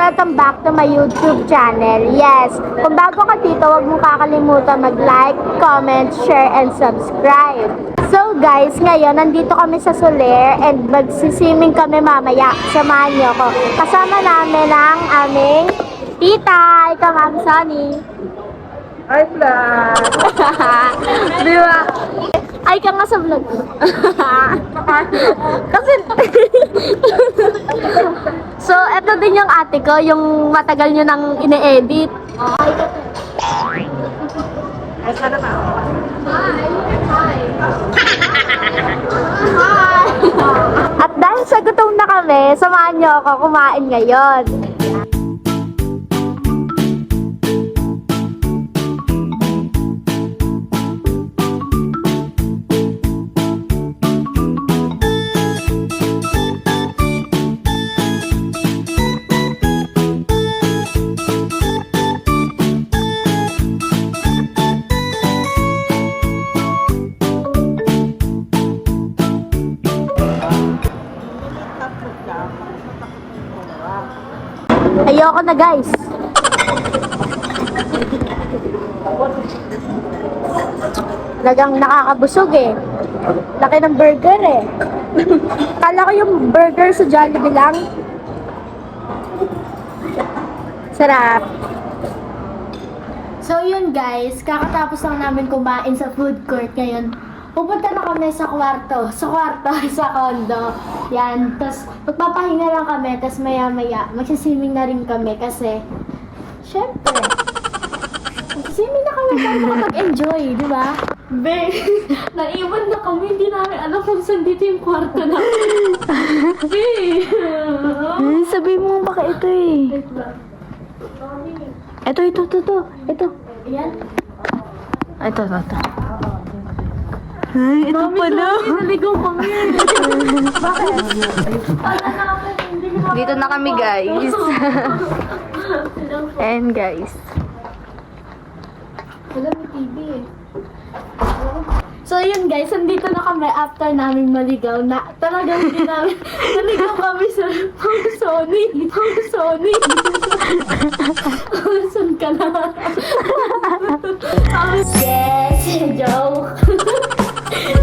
welcome back to my YouTube channel. Yes, kung bago ka dito, huwag mong kakalimutan mag-like, comment, share, and subscribe. So guys, ngayon nandito kami sa Soler and magsisiming kami mamaya. Samahan niyo ako. Kasama namin ang aming tita, ikaw Ma'am Sonny. Hi, vlog! Di ba? Ay ka nga sa vlog. Kasi so, eto din yung ate ko, yung matagal nyo nang ine-edit. Ay ka. Ay, sana ba? Hi! At dahil sa gutom na kami, samahan nyo ako kumain ngayon. Ayoko na guys. Talagang nakakabusog eh. Laki ng burger eh. Kala ko yung burger sa Jollibee lang. Sarap. So yun guys, kakatapos lang namin kumain sa food court ngayon. Pupunta na kami sa kwarto, sa condo. Yan, tapos magpapahinga lang kami, tapos maya-maya, magsiswimming na rin kami kasi, syempre, magsiswimming na kami para makapag-enjoy, di ba? Be, naiwan na kami, hindi namin alam kung saan dito yung kwarto na. Be! Sabi mo baka ito eh. Ito. Ayan. Ito. Ay, ito pala. Naligaw kami. Bakit? Dito na kami guys. And guys. Wala may TV eh. So yun guys, nandito na kami after namin maligaw na talagang hindi namin naligaw kami sa Sony. Saan ka na? Yes, joke.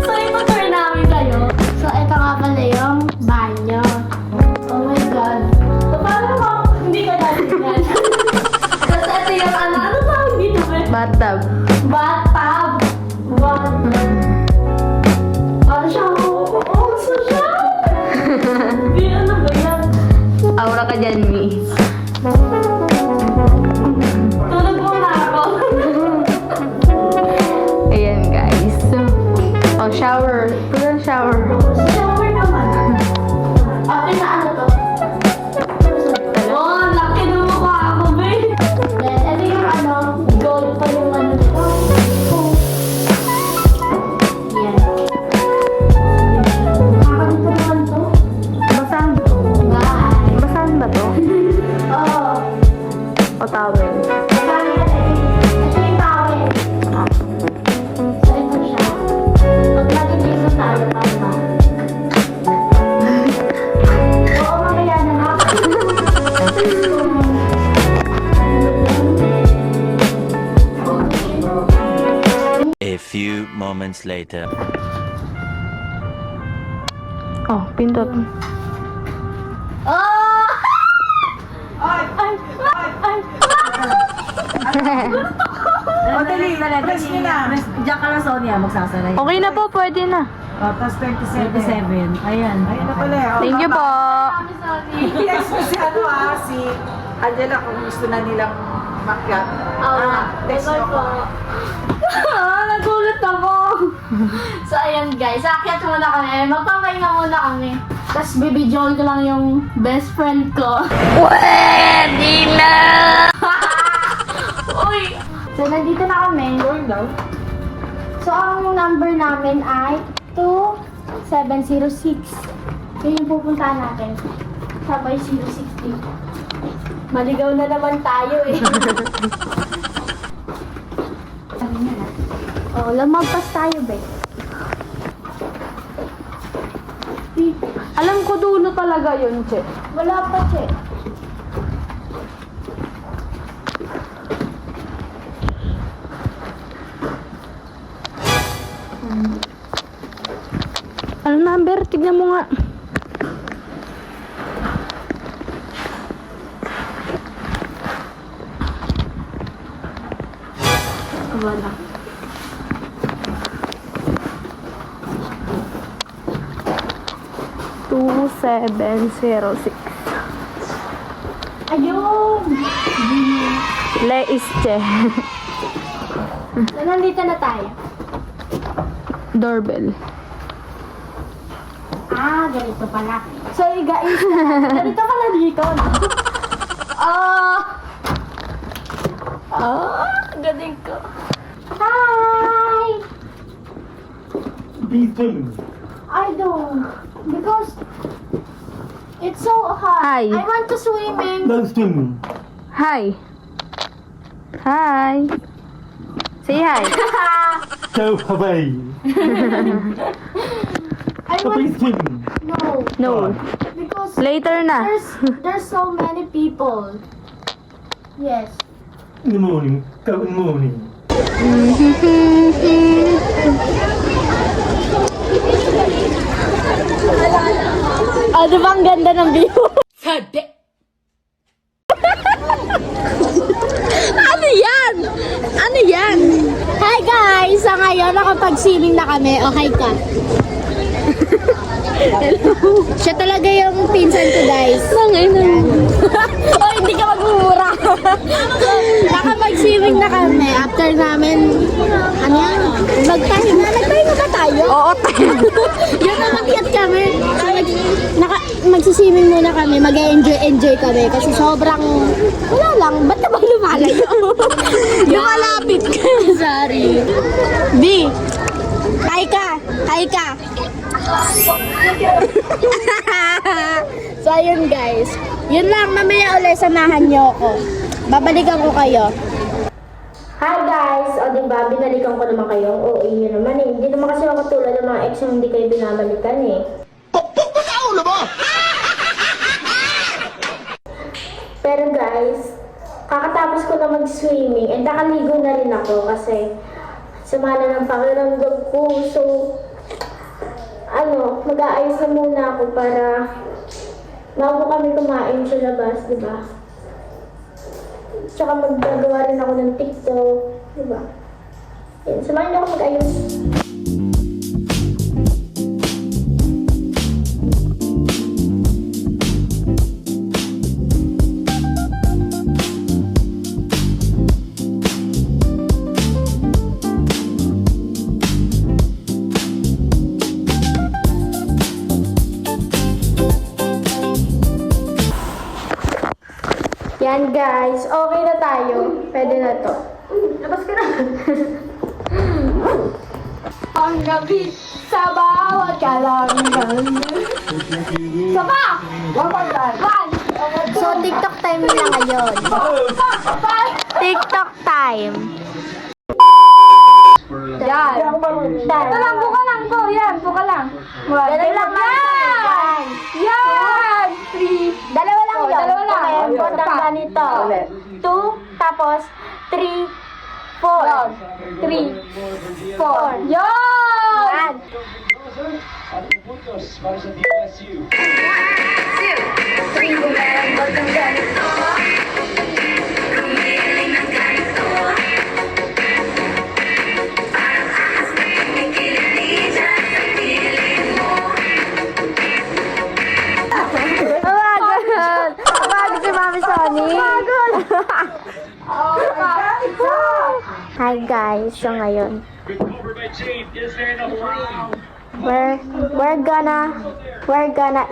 So itutur namin kayo. So ito nga pala yung banyo. Oh my god. So paano mo hindi ka natin yan? Tapos ito yung ano tawag dito ba? Bathtub. Bathtub. Ano siya? Oo, so siya? Di ano ba yan? Aura ka dyan, miss. Tulog mo na ako. Ayan guys. Oh, shower. Puro shower. Shower naman. Ate na ano to? Oh, laki na mukha ako, babe. Then, ito yung ano, gold pa yung ano nito. Yan. Nakakadito naman to. Basahan to. Bye. Basahan ba to? Oo. O towel? Sabi ka na eh. Ito yung towel. So, ito siya. Pag naliligo tayo, tama. Oo, mamaya na na. A few moments later. Oh, pindot. Oh! Ay! Ay! Ay! O, dali. Press nyo na. Diyan ka na, Sonia, magsasalay. Okay na po, pwede na. O, tapos 27. 27. Ayan. Ayun na pala. O, Thank you po. Kami sorry. Yes, si si Angela kung gusto na nilang makyat. Text bye mo po. Nagulat ako. So, ayan guys. Akyat muna kami. Magpapahinga muna kami. Tapos, bibidyoin ko lang yung best friend ko. Pwede na! Uy! So, nandito na kami. Going down. So, ang number namin ay 2706. Yun yung pupuntahan natin. Sabay 060. Maligaw na naman tayo eh. Oh, lamagpas tayo, be. Alam ko dulo talaga yun, Che. Wala pa, Che. Ano number? Tignan mo nga. Wala. Two, 706. Ayun! Leiste. Nandito na tayo. Doorbell. Ah, ganito pala. So, guys, ganito pala dito, no? Galing ko. Hi! I don't. Because it's so hot. Hi. I want to swimming. Hi. Hi. Say hi. Go away. I want no. No. Because Later na. there's so many people. Yes. In the morning. Go in the morning. Oh, di ba ang ganda ng view? Ano yan? Ano yan? Hi guys! Sa ngayon, nakapag-swimming na kami. O, hi ka. Hello. Siya talaga yung pinsan ko, guys. Oh, hindi ka magmumura. So, nakapag-swimming na kami. After namin, ano yan? Magpahinga. Nagpahinga ba tayo? Oo, Yun na makiat kami. So, magsiswimming muna kami. Mag-enjoy kami. Kasi sobrang, wala lang. Ba't na ba lumalayo? Lumalapit ka. Sorry. B. Hi ka. Hi ka. So, ayun guys. Yun lang. Mamaya ulit samahan niyo ako. Babalikan ko kayo. Hi guys! O diba, binalikan ko naman kayo. Oo, yun naman eh. Hindi naman kasi ako tulad ng mga ex yung hindi kayo binabalikan eh. Pero guys, kakatapos ko na mag-swimming and nakaligo na rin ako kasi sama na ng pakiramdam ko. So, mag-aayos na muna ako para bago kami kumain sa labas, diba? Tsaka maggagawa rin ako ng TikTok, diba? Yan, samahan niyo ako mag-ayos. Yan guys, okay na tayo. Pwede na to. Labas ka na. Ang gabi sa bawat kalangan. Saba! One! So, TikTok time na ngayon. TikTok time. Yan. Ito lang, buka lang to. Yan, buka lang. Ganun lang. Yan! Yan! Three. Dalawa lang yun. Dalawa lang. Okay, punta ganito. 2, tapos 3, 4. 3, 4. Yan! Pagod si Mami Sonny. Hi guys, so ngayon we're gonna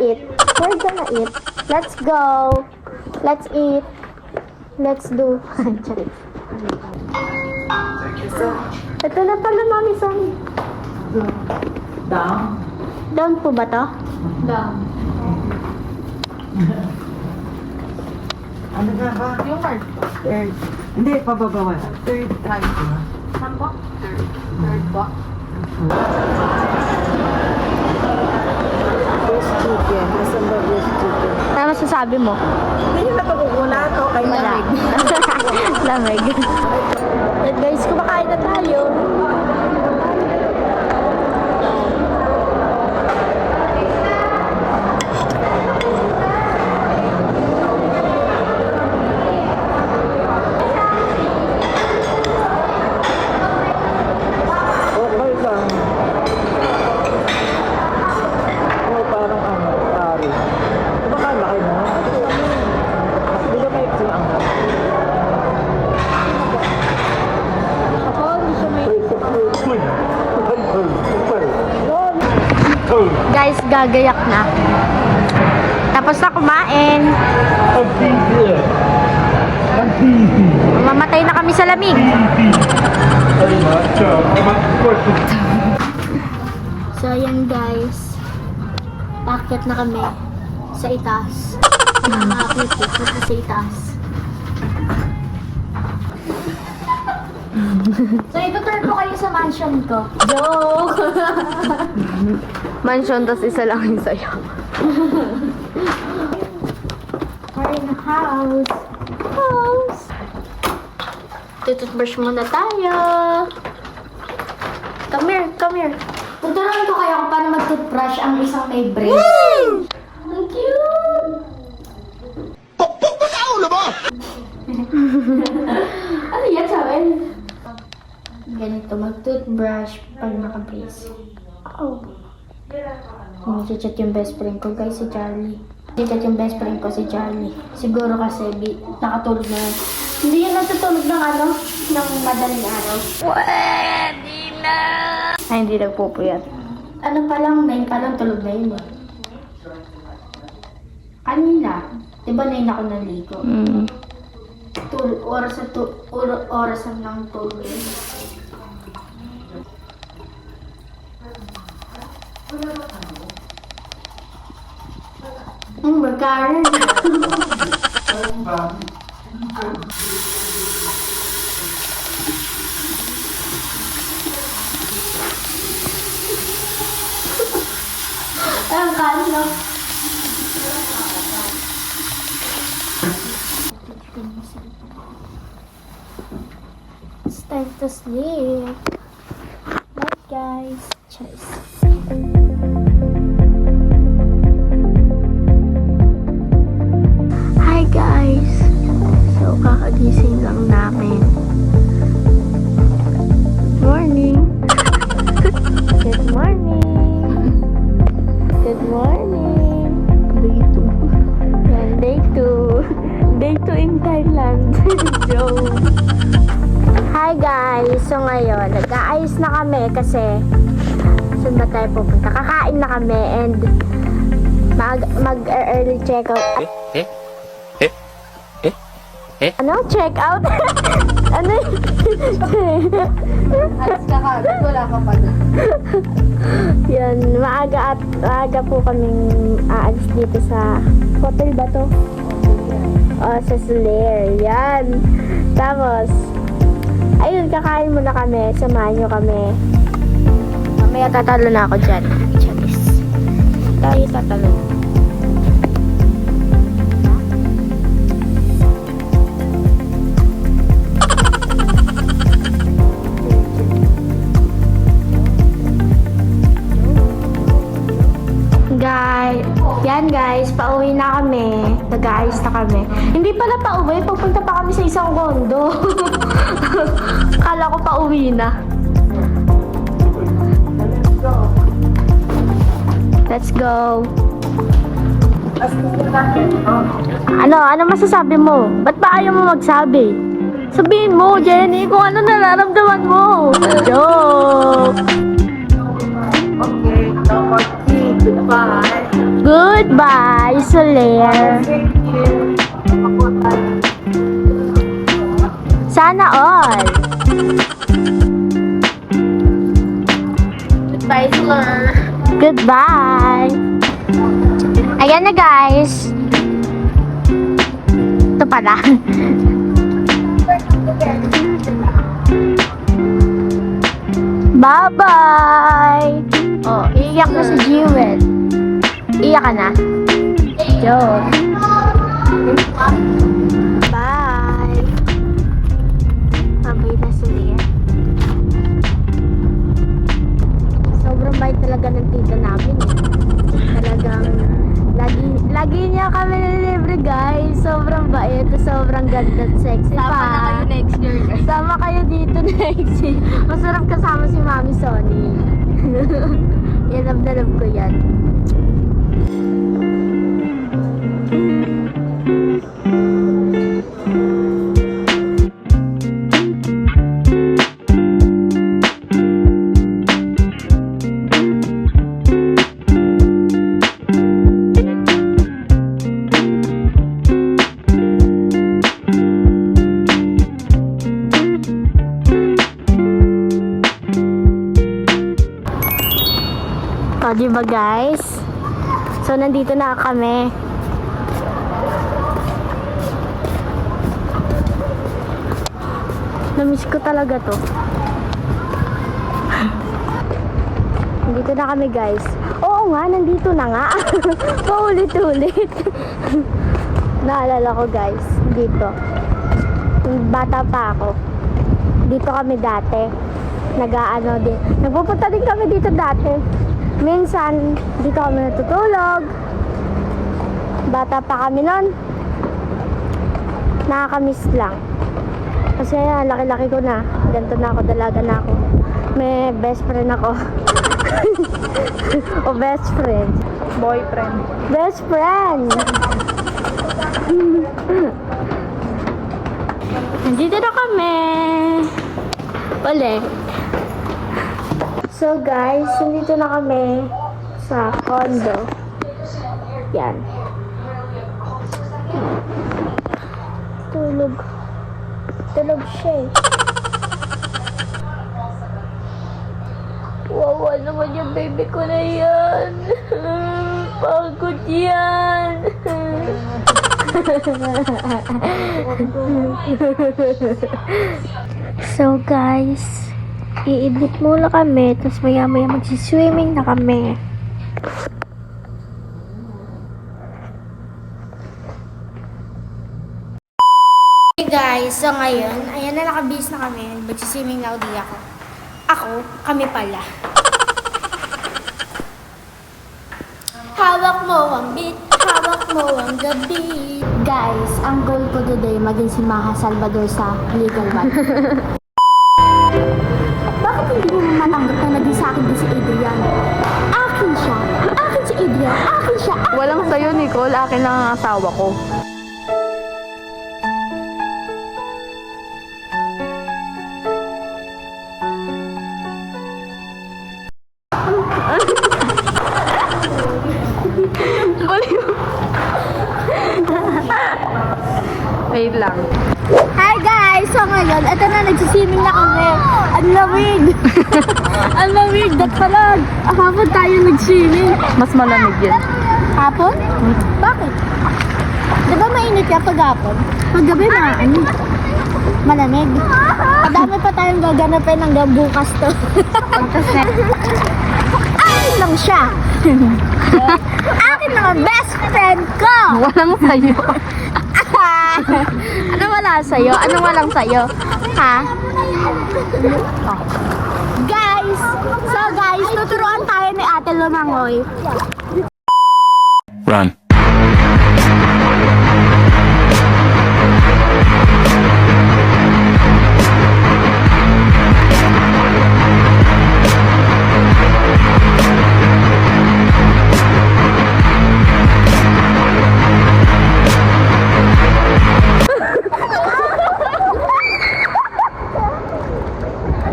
eat. Let's go. Let's eat. Let's do. Ito na pala Mami Sonny. Down. Down po ba to? Down. Ano nga ba? Yung card. Third. Hindi, pababawan. Third time. Saan po? Third po. Roast chicken. Nasaan ba roast chicken? Ano masasabi mo? Hindi nyo napagkukulat o kay lamig. Lamig. At guys, kumakain na tayo. nagagayak na. Tapos na kumain. Mamatay na kami sa lamig. So, ayan guys. Pakyat na kami sa itaas. Nakakapit ko sa itaas. So, ituturn ko kayo sa mansion ko. Joke! Mansion, tas isa lang yung sa'yo. We're in the house. House! Tututbrush muna tayo. Come here, come here. Tuturuan ko kayo kung paano mag-toothbrush ang isang may brace. Ang cute! Ano yan, sabi? Ganito mag-toothbrush pag naka-brace. Oh. Nag-chat yung best friend ko, guys, si Charlie. Nag-chat yung best friend ko, si Charlie. Siguro kasi nakatulog na yun. Hindi yan natutulog ng ng madaling araw. Ay, hindi nagpupuyat. Ano pa lang, 9 pa lang tulog na yun eh. Kanina, di ba 9 ako naligo? Orasan ng tulog yun. Magkaroon. Ang kano. It's time to sleep. Night, guys. Cheers. Hi guys! So, kakagising lang namin. Morning! Good morning! Good morning! Day 2. Yan, day 2. Day 2 in Thailand. Joke! Hi guys! So ngayon, nag-aayos na kami kasi saan ba tayo pupunta? Kakain na kami and mag-early check-out. Ano? Check out? Ano? Alis ka kagad, wala ka pa na. Yan, maaga po kaming aalis dito sa hotel ba to? Sa Soler. Yan. Tapos, ayun, kakain muna kami. Samahan nyo kami. Mamaya tatalo na ako dyan. Charis. Tayo tatalo. Yan guys, pauwi na kami. Nag-aayos na kami. Hindi pala pauwi, pupunta pa kami sa isang kondo. Kala ko pauwi na. Let's go. Ano masasabi mo? Ba't ba ayaw mo magsabi? Sabihin mo, Jenny, kung ano nararamdaman mo. Joke. Okay, dapat goodbye. Goodbye, Soler. Sana all. Goodbye, Soler. Goodbye. Ayan na guys. Ito pala. Bye-bye. Oh, iiyak na si Jewel. Iyak ka na? Joke. Bye. Babay na sila. Sobrang bait talaga ng tita namin. Talagang lagi niya kami nilibre guys. Sobrang bait. Sobrang ganda at sexy pa. Sama na kayo next year. Sama kayo dito next year. Masarap kasama si Mami Sonny. Yan, love na love ko yan. Di ba guys? So, nandito na kami. Namiss ko talaga to. Nandito na kami guys. Oo nga, nandito na nga. Paulit-ulit. Naalala ko guys, dito. Bata pa ako. Dito kami dati. Nag-aano din. Nagpupunta din kami dito dati. Minsan, dito kami natutulog. Bata pa kami nun. Nakakamiss lang. Kasi laki-laki ko na. Ganito na ako, dalaga na ako. May best friend ako. O best friend. Boyfriend. Best friend! Nandito na kami! Ulit. So guys, nandito na kami sa condo. Yan. Tulog. Tulog siya eh. Wawa naman yung baby ko na yan. Pagod yan. So guys, iidlit muna kami, tapos maya maya magsiswimming na kami. Hey guys, so ngayon, ayan na nakabihis na kami, magsiswimming na uli ako. Kami pala. Hawak mo ang beat, hawak mo ang gabi. Guys, ang goal ko today, maging si Maha Salvador sa Legal Wife. Bakit hindi mo matanggap na naging sa akin din si Adrian? Akin siya. Akin si Adrian. Akin siya. Walang sayo, Nicole. Akin lang ang asawa ko. Wait lang. Hi guys! So ngayon, eto na, nagsiswimming na kami. Ang lamig! Ang lamig! Dakpalag! Hapon tayo nag-swimming. Mas malamig yan. Hapon? Bakit? Di ba mainit yan pag hapon? Pag gabi malamig. Madami pa tayong gaganapin hanggang bukas to. Akin lang siya! Akin lang ang best friend ko! Walang sayo. Ano wala sa'yo? Ano walang sa'yo? Ha? Guys! So guys, tuturuan tayo ni Ate Lumangoy. Run.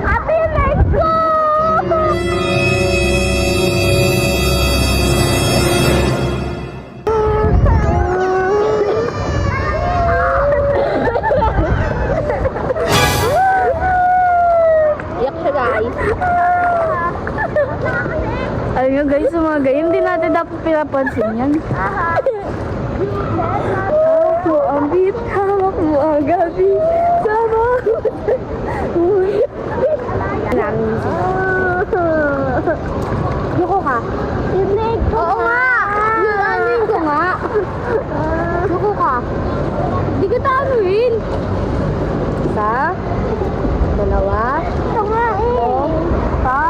Ate, let's go! Iyak siya guys. Ayun nga guys, sa mga ganyan, hindi natin dapat pinapansin yan. Hawak mo ang beat, hawak mo ang gabi. Sama Yuko ka. Tinig ko. Oo nga. Yuanin ko nga. Yuko ka. Hindi ka tanuin. Isa. Dalawa. Ito nga eh. Isa.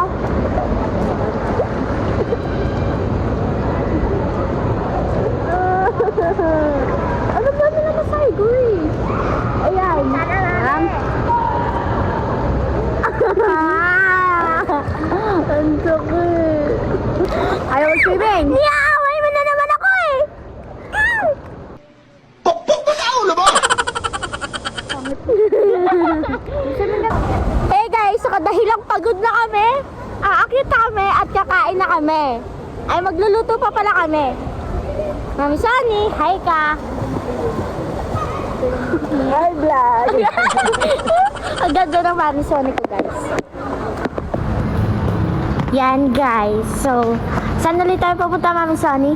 Ano ba nila masaygo eh? Ayan. Ayan. Ang sakit. Ayaw swimming. Niyaaway mo na naman ako eh. Hey guys, so kadahilang pagod na kami, aakyat kami at kakain na kami. Ay magluluto pa pala kami. Mami Sonny, hi ka. Hi vlog. Ang ganda ng Mami Sonny ko guys. Yan guys, so Saan ulit tayo papunta, Mami Sonny?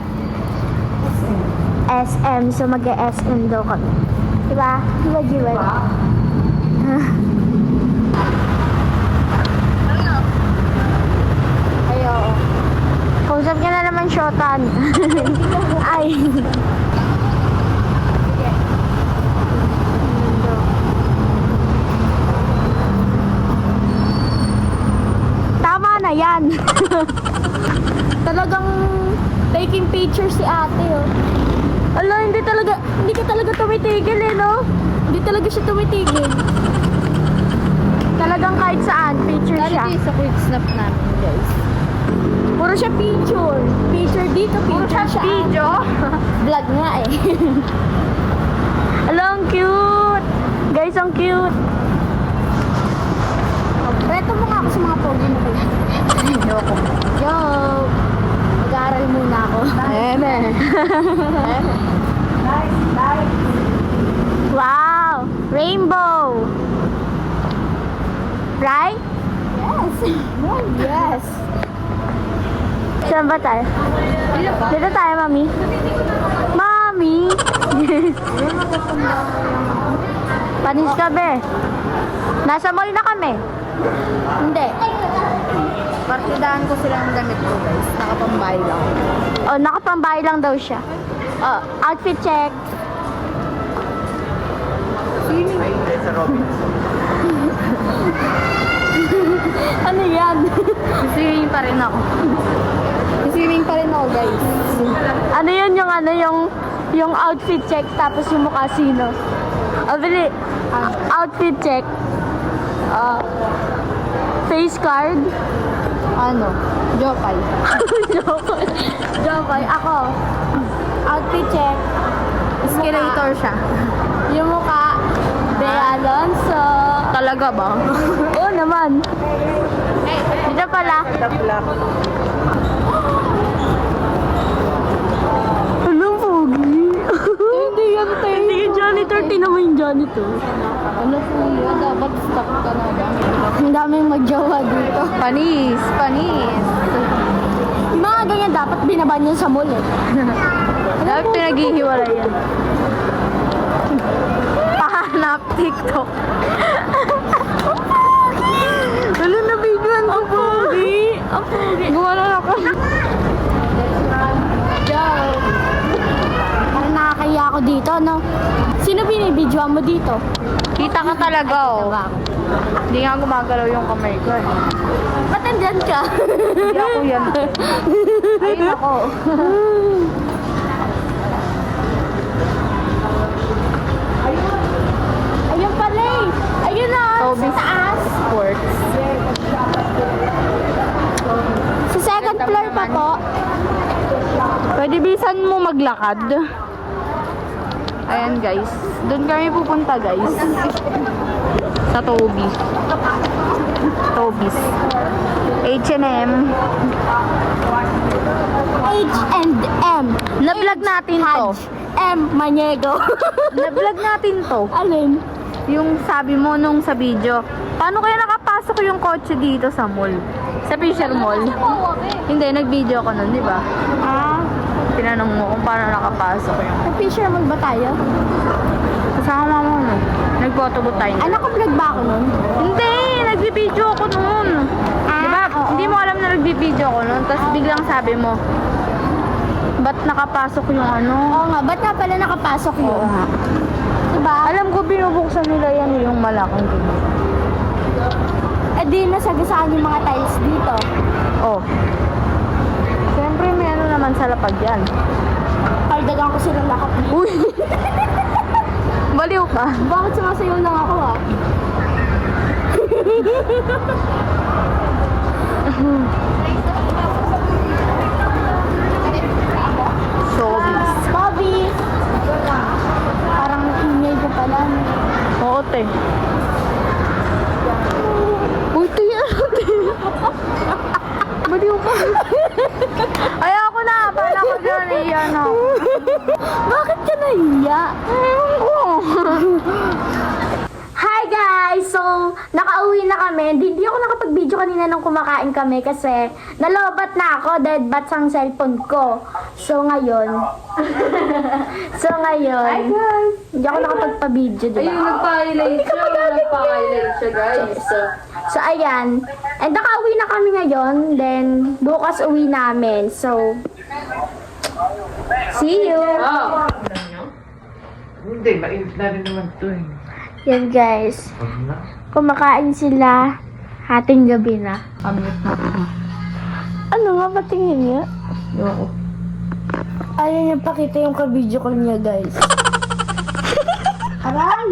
SM. So, mag-SM daw kami. Diba? Diba, Jewel? Ayo. Kausap ka na naman, Shotan. Ay. Tama na yan. Talagang taking pictures si ate, oh. Ala, hindi ka talaga tumitigil, eh, no? Hindi talaga siya tumitigil. Talagang kahit saan, picture siya. Sa quick snap namin, guys. Puro siya picture. Picture dito, picture siya. Video? Vlog nga eh. Ala, ang cute. Guys, ang cute. Reto mo nga ako sa mga pogi mo. Ayoko. Yo! Mag-aaral muna ako. Wow! Rainbow! Right? Yes! Yes! Saan ba tayo? Dito tayo, Mami. Mami! Yes! Panis ka, be. Nasa mall na kami. Hindi. Partidahan ko sila ng damit ko, guys. Nakapambahay lang. Oh, nakapambahay lang daw siya. Oh, outfit check. Ano yan? Swimming pa rin ako. Swimming pa rin ako, guys. Ano yun yung outfit check tapos yung mukha sino? Oh, bili. Outfit check. Face card. Ano? Jopay. Jokay. Ako. Outfit check. Escalator siya. Yung mukha. Bea Alonso. Talaga ba? Oo naman. Dito pala. Anong pogi? Hindi yan, tayo. Hindi yung janitor. Tingnan mo yung janitor. Ano po yun? Dapat stop ka na ba? Ang daming magjowa dito. Panis. Yung mga ganyan dapat binaban yun sa mall eh. Dapat pinaghihiwalay yan. Pahanap TikTok. Wala na bigyan ko po. Ang pogi. Gumana na ako. Parang nakakaya ako dito, no? Sino binibidyoan mo dito? Kita ka talaga, oh. Hindi nga gumagalaw yung kamay ko, eh. Ba't andyan ka? Hindi ako yan. Ayun ako. Ayun pala eh. Ayun na. Toby Sa taas. Sports. Sa second floor pa po. Pwede bisan mo maglakad. Ayan, guys. Doon kami pupunta, guys. Sa Toby. Toby's. H&M. H&M. Na-vlog natin to. M. Maniego. Na-vlog natin to. Alin? Yung sabi mo nung sa video, paano kaya nakapasok yung kotse dito sa mall? Sa Fisher Mall? Hindi, nag-video ko nun, di ba? Tinanong mo kung paano nakapasok yung... Nag-fisher mall ba tayo? Kasama mo, no? Nag-photobooth tayo. Ay, naka-vlog ba ako nun? Hindi! Nag-video ako nun! Diba? oo. Hindi mo alam na nag-video ako nun, tapos biglang sabi mo, ba't nakapasok yung ano? Oo nga, ba't nga pala nakapasok yun? Oo nga. Diba? Alam ko, binubuksan nila yan yung malaking pinto. Eh di nasagasaan yung mga tiles dito. Oh. Siyempre, may ano naman sa lapag yan. Paldagan ko silang lahat. Uy! Baliw ka. Bakit sumasayaw lang ako ah? Showbiz. Bobby! Parang ingay ko pala. Oo, te. Uy, te, ano, te? Baliw ka. Ayoko na. Paano ko dyan? Iyan ako. Bakit ka nahiya? Ewan ko. Hi guys! So, nakauwi na kami. namin, hindi ako nakapag-video kanina nung kumakain kami kasi nalobat na ako, dead bat ang cellphone ko. So ngayon, hindi ako nakapagpa-video, diba? Ayun, nagpa-highlight siya. Nagpa-highlight siya, guys. So ayan, and nakauwi na kami ngayon, then bukas uwi namin. So, see you! Oh. Hindi, mainit na rin naman ito eh. Yan guys, kumakain sila, hating gabi na. Kamit na ako. Ano nga, patingin niya? Ayoko. Ayaw niya pakita yung ka-video call niya, guys. Aray!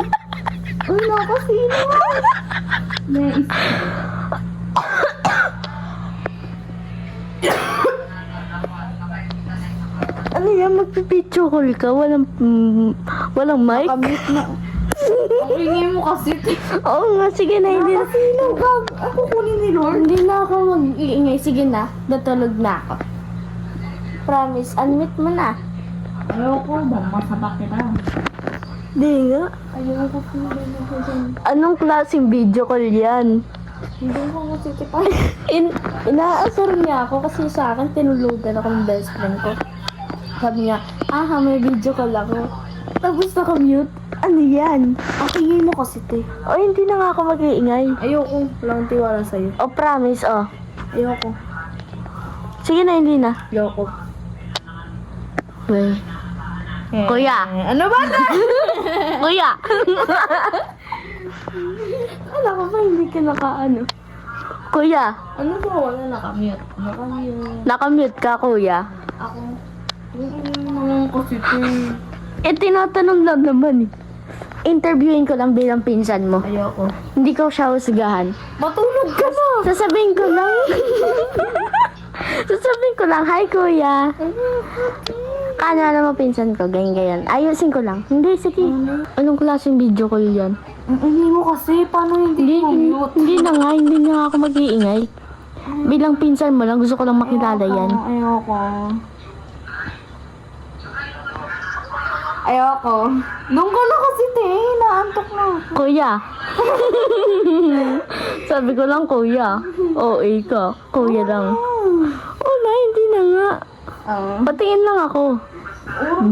Uy, nakasino! Ano yan, magpipicture call ka? Walang mic? Kamit na. Ang ingay mo kasi. Oo nga, sige na, hindi na. Ako kunin ni Lord. Hindi na ako mag-iingay. Sige na, natulog na ako. Promise, unmute mo na. Ayoko, masabak kita. Di nga. Ayoko po na. Anong klaseng video call yan? Hindi ko kasi kita. Inaasar niya ako kasi sa akin tinulugan ako ng best friend ko. Sabi niya, may video call ako. Tapos naka-mute. Ano yan? Ang ingay mo kasi, te. O hindi na nga ako mag-iingay. Ayoko. Walang tiwala sa'yo. O promise, o. Ayoko. Sige na, hindi na. Ayoko. Well, Kuya! Ano ba na? Kuya! Alam ko ba hindi ka nakaano? Kuya! Ano ba? Wala nakamute. Nakamute. Nakamute ka, kuya. Ako. Yung kasi, te. Tinatanong lang naman eh. Interviewin ko lang bilang pinsan mo. Ayoko. Hindi ko siya husgahan. Matulog ka na. Sasabihin ko lang. Sasabihin ko lang, hi kuya. Kanya naman pinsan ko, ganyan. Ayusin ko lang. Hindi, sige. Anong klaseng video call yan? Ang ingay mo kasi. Paano hindi mo mute? Hindi na nga, hindi na nga ako mag-iingay. Bilang pinsan mo lang, gusto ko lang makilala yan. Ayoko. Ayoko. Doon ka na kasi, te. Naantok na. Kuya. Sabi ko lang, kuya. OA ka. Kuya lang. Wala, hindi na nga. Patingin lang ako.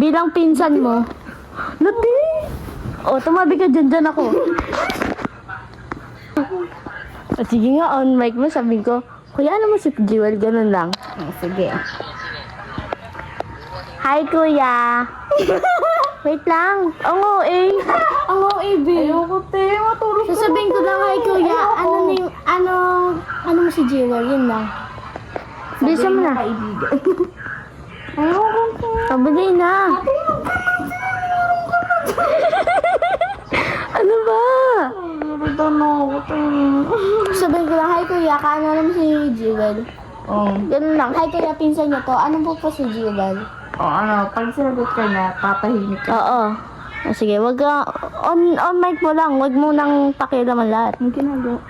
Bilang pinsan mo. Lati! Tumabi ka dyan ako. Sige nga, on mic mo, sabi ko, kuya, ano mo si Jewel? Ganun lang. Sige. Hi, kuya. Wait lang. Ang OA. Ang OA, babe. Ayoko, te. Matulog ka. Sasabihin ko lang, hi, kuya. Ano na yung, ano mo si Jewel? Yun lang. Bisa mo na. Ayoko, te. Pabagay na. Ano ba? Narito na ako, te. Sabihin ko lang, hi kuya, kaano naman si Jewel? Oh. Ganun lang, hi kuya, pinsan niyo to. Ano po si Jewel? Pag sinagot ka na, tatahimik ka. Oo. Sige, wag ka, on mic mo lang, wag mo nang pakialaman lahat. Ang ginagawa.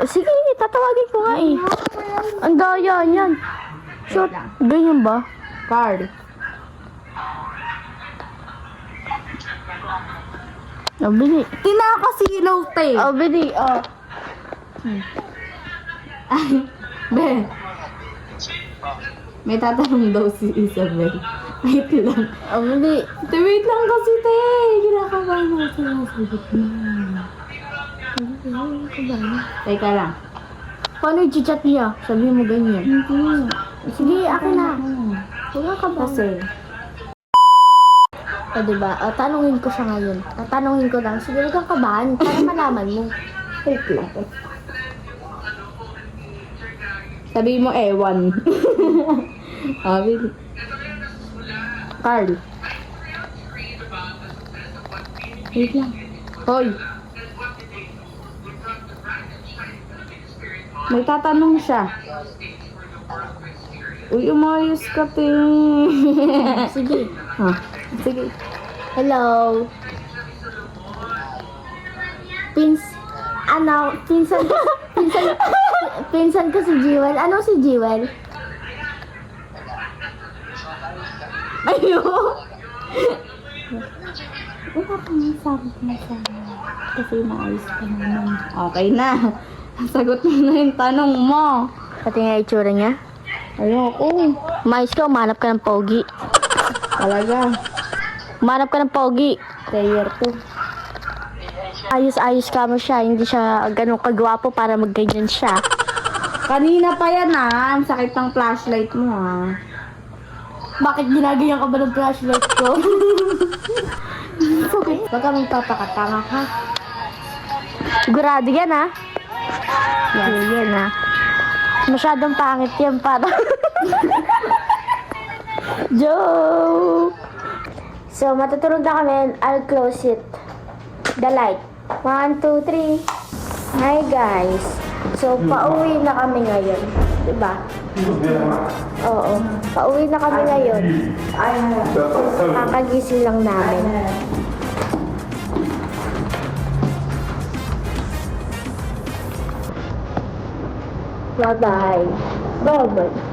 Sige, tatawagin ko nga eh. Ang daya yan. Short, ganyan ba? Card. Bili. Tinakasilaw, te. Bili, Be. May tatanong daw si Isabel. Wait lang. Bili. Te, wait lang kasi, te. Kinakabahan ako sa nasagot na. Teka lang. Paano i-chat niya? Sabi mo ganyan. Hindi. Sige, akin na. Wala ka ba? Kasi, Diba? Tanungin ko siya ngayon. Tanungin ko lang. Sige, huwag kang kabahan para malaman mo. wait lang. Sabi mo, ewan. Sabi. Carl. Wait lang. Hoy. May tatanong siya. Uy, umayos ka, te. Sige. Sige. Hello. Pinsan ko si Jewel. Ano si Jewel? Ayo. Wala kang sabi na sa Kasi maayos ka naman. Okay na. Sagot mo na yung tanong mo. Pati nga itsura niya. Ayoko. Mais ka, umanap ka ng pogi. Talaga. Umanap ka ng pogi. Player 2. Ayos-ayos ka mo siya. Hindi siya ganun kagwapo para magganyan siya. Kanina pa yan Ang sakit ng flashlight mo Bakit ginagayan ka ba ng flashlight ko? Huwag ka magpapakatanga ka. Sigurado yan ha? Yan ha. Masyadong pangit yan para. Joke! So, matutulog na kami. I'll close it. The light. 1, 2, 3. Hi guys. So, pauwi na kami ngayon. Diba? Oo. Pauwi na kami ngayon. Kakagising lang namin. Bye-bye. Bye-bye.